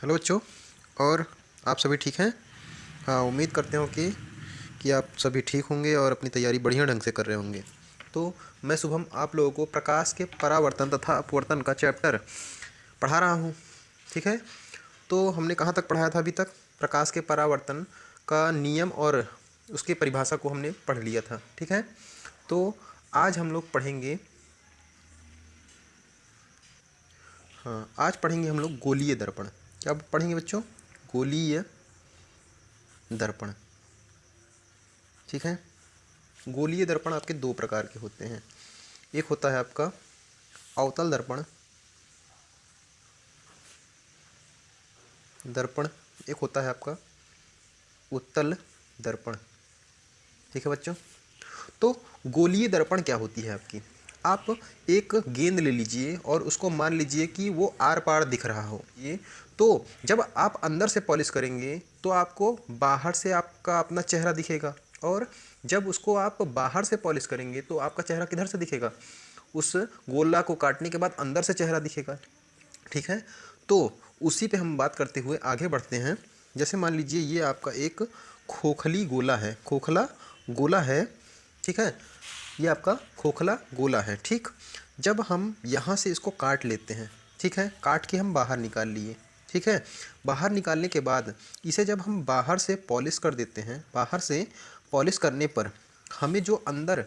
Hello बच्चों। और आप सभी ठीक हैं? हाँ, उम्मीद करते हो कि आप सभी ठीक होंगे और अपनी तैयारी बढ़िया ढंग से कर रहे होंगे। तो मैं शुभम आप लोगों को प्रकाश के परावर्तन तथा अपवर्तन का चैप्टर पढ़ा रहा हूँ। ठीक है, तो हमने कहाँ तक पढ़ाया था अभी तक? प्रकाश के परावर्तन का नियम और उसकी परिभाषा को हमने पढ़ लिया था। ठीक है, तो आज हम लोग पढ़ेंगे, हाँ आज पढ़ेंगे हम लोग गोलीय दर्पण। क्या पढ़ेंगे बच्चों? गोलीय दर्पण। ठीक है, गोलीय दर्पण आपके दो प्रकार के होते हैं। एक होता है आपका अवतल दर्पण दर्पण, एक होता है आपका उत्तल दर्पण। ठीक है बच्चों, तो गोलीय दर्पण क्या होती है आपकी? आप एक गेंद ले लीजिए और उसको मान लीजिए कि वो आर पार दिख रहा हो। ये तो जब आप अंदर से पॉलिश करेंगे तो आपको बाहर से आपका अपना चेहरा दिखेगा, और जब उसको आप बाहर से पॉलिश करेंगे तो आपका चेहरा किधर से दिखेगा? उस गोला को काटने के बाद अंदर से चेहरा दिखेगा। ठीक है, तो उसी पे हम बात करते हुए आगे बढ़ते हैं। जैसे मान लीजिए ये आपका एक खोखली गोला है, खोखला गोला है। ठीक है, ये आपका खोखला गोला है। ठीक, जब हम यहाँ से इसको काट लेते हैं, ठीक है, काट के हम बाहर निकाल लिए। ठीक है, बाहर निकालने के बाद इसे जब हम बाहर से पॉलिश कर देते हैं, बाहर से पॉलिश करने पर हमें जो अंदर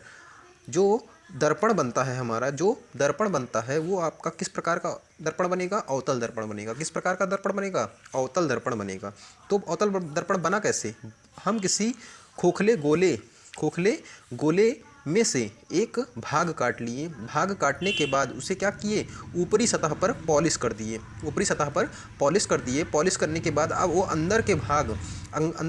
जो दर्पण बनता है, हमारा जो दर्पण बनता है वो आपका किस प्रकार का दर्पण बनेगा? अवतल दर्पण बनेगा। किस प्रकार का दर्पण बनेगा? अवतल दर्पण बनेगा। तो अवतल दर्पण बना कैसे? हम किसी खोखले गोले में से एक भाग काट लिए। भाग काटने के बाद उसे क्या किए? ऊपरी सतह पर पॉलिश कर दिए। ऊपरी सतह पर पॉलिश कर दिए। पॉलिश करने के बाद अब वो अंदर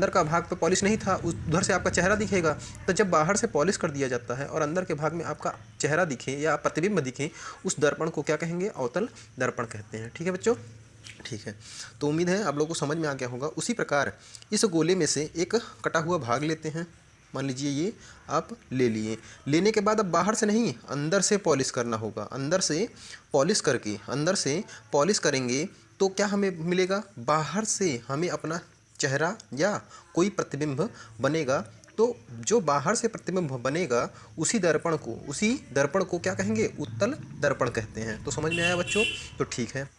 का भाग पे पॉलिश नहीं था, उधर से आपका चेहरा दिखेगा। तो जब बाहर से पॉलिश कर दिया जाता है और अंदर के भाग में आपका चेहरा दिखे या प्रतिबिंब दिखे, उस दर्पण को क्या कहेंगे? अवतल दर्पण कहते हैं। ठीक है बच्चों, ठीक है, तो उम्मीद है आप लोगों को समझ में आ गया होगा। उसी प्रकार इस गोले में से एक कटा हुआ भाग लेते हैं। मान लीजिए ये आप ले लिए। लेने के बाद अब बाहर से नहीं, अंदर से पॉलिश करना होगा। अंदर से पॉलिश करेंगे तो क्या हमें मिलेगा? बाहर से हमें अपना चेहरा या कोई प्रतिबिंब बनेगा। तो जो बाहर से प्रतिबिंब बनेगा उसी दर्पण को क्या कहेंगे? उत्तल दर्पण कहते हैं। तो समझ में आया बच्चों? तो ठीक है,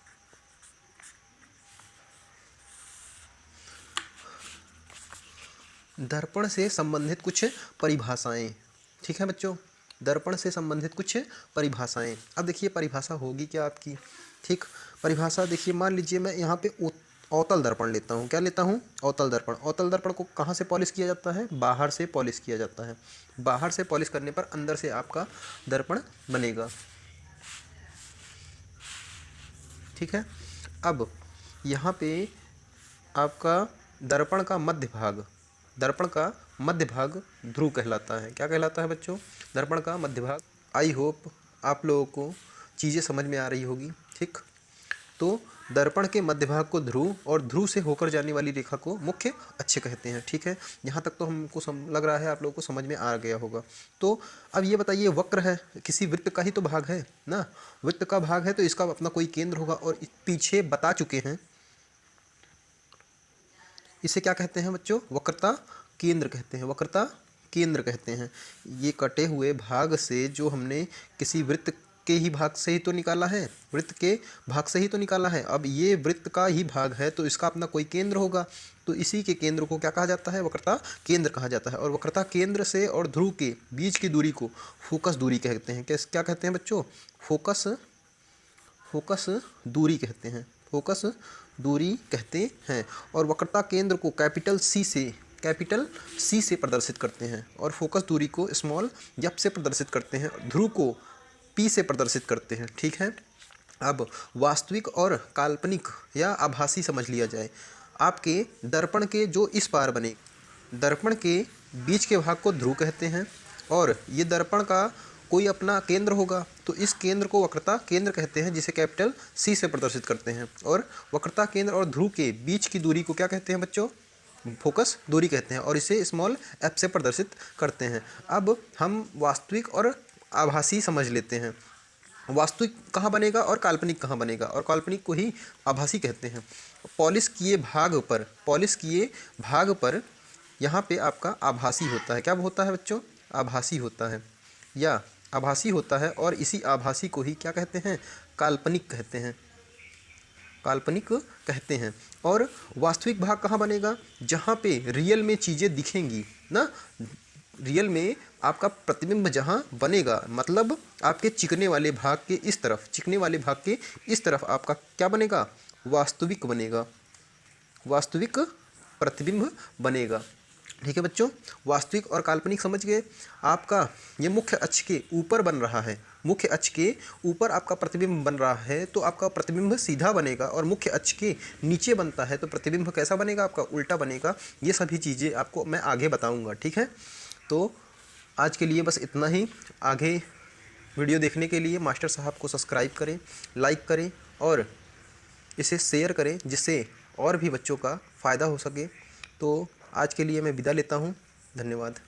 दर्पण से संबंधित कुछ परिभाषाएं। ठीक है बच्चों, दर्पण से संबंधित कुछ परिभाषाएं। अब देखिए परिभाषा होगी क्या आपकी? ठीक, परिभाषा देखिए, मान लीजिए मैं यहाँ पे अवतल दर्पण लेता हूँ। क्या लेता हूँ? अवतल दर्पण। अवतल दर्पण को कहाँ से पॉलिश किया जाता है? बाहर से पॉलिश किया जाता है। बाहर से पॉलिश करने पर अंदर से आपका दर्पण बनेगा। ठीक है, अब यहाँ पे आपका दर्पण का मध्य भाग ध्रुव कहलाता है। क्या कहलाता है बच्चों? दर्पण का मध्य भाग। आई होप आप लोगों को चीज़ें समझ में आ रही होगी। ठीक, तो दर्पण के मध्य भाग को ध्रुव और ध्रुव से होकर जाने वाली रेखा को मुख्य अक्ष कहते हैं। ठीक है, यहाँ तक तो हमको लग रहा है आप लोगों को समझ में आ गया होगा। तो अब ये बताइए, वक्र है, किसी वृत्त का ही तो भाग है ना। वृत्त का भाग है तो इसका अपना कोई केंद्र होगा, और पीछे बता चुके हैं इसे क्या कहते हैं बच्चों? वक्रता केंद्र कहते हैं। वक्रता केंद्र कहते हैं। ये कटे हुए भाग से जो हमने किसी वृत्त के ही भाग से ही तो निकाला है, वृत्त के भाग से ही तो निकाला है। अब ये वृत्त का ही भाग है तो इसका अपना कोई केंद्र होगा, तो इसी के केंद्र को क्या कहा जाता है? वक्रता केंद्र कहा जाता है। और वक्रता केंद्र से और ध्रुव के बीच की दूरी को फोकस दूरी कहते हैं। क्या कहते हैं बच्चों? फोकस दूरी कहते हैं। फोकस दूरी कहते हैं। और वक्रता केंद्र को कैपिटल सी से प्रदर्शित करते हैं, और फोकस दूरी को स्मॉल एफ से प्रदर्शित करते हैं। ध्रुव को पी से प्रदर्शित करते हैं। ठीक है, अब वास्तविक और काल्पनिक या आभासी समझ लिया जाए। आपके दर्पण के जो इस पार बने, दर्पण के बीच के भाग को ध्रुव कहते हैं, और ये दर्पण का कोई अपना केंद्र होगा, तो इस केंद्र को वक्रता केंद्र कहते हैं, जिसे कैपिटल सी से प्रदर्शित करते हैं। और वक्रता केंद्र और ध्रुव के बीच की दूरी को क्या कहते हैं बच्चों? फोकस दूरी कहते हैं, और इसे स्मॉल एफ से प्रदर्शित करते हैं। अब हम वास्तविक और आभासी समझ लेते हैं। वास्तविक कहाँ बनेगा और काल्पनिक कहाँ बनेगा, और काल्पनिक को ही आभासी कहते हैं। पॉलिश किए भाग पर यहाँ पे आपका आभासी होता है। क्या होता है बच्चों? आभासी होता है, या आभासी होता है, और इसी आभासी को ही क्या कहते हैं? काल्पनिक कहते हैं, काल्पनिक कहते हैं। और वास्तविक भाग कहाँ बनेगा? जहाँ पे रियल में चीज़ें दिखेंगी ना, रियल में आपका प्रतिबिंब जहाँ बनेगा, मतलब आपके चिकने वाले भाग के इस तरफ, चिकने वाले भाग के इस तरफ आपका क्या बनेगा? वास्तविक बनेगा, वास्तविक प्रतिबिंब बनेगा। ठीक है बच्चों, वास्तविक और काल्पनिक समझ गए। आपका ये मुख्य अक्ष के ऊपर बन रहा है, मुख्य अक्ष के ऊपर आपका प्रतिबिंब बन रहा है, तो आपका प्रतिबिंब सीधा बनेगा, और मुख्य अक्ष के नीचे बनता है तो प्रतिबिंब कैसा बनेगा? आपका उल्टा बनेगा। ये सभी चीज़ें आपको मैं आगे बताऊंगा। ठीक है, तो आज के लिए बस इतना ही। आगे वीडियो देखने के लिए मास्टर साहब को सब्सक्राइब करें, लाइक करें और इसे शेयर करें, जिससे और भी बच्चों का फ़ायदा हो सके। तो आज के लिए मैं विदा लेता हूँ। धन्यवाद।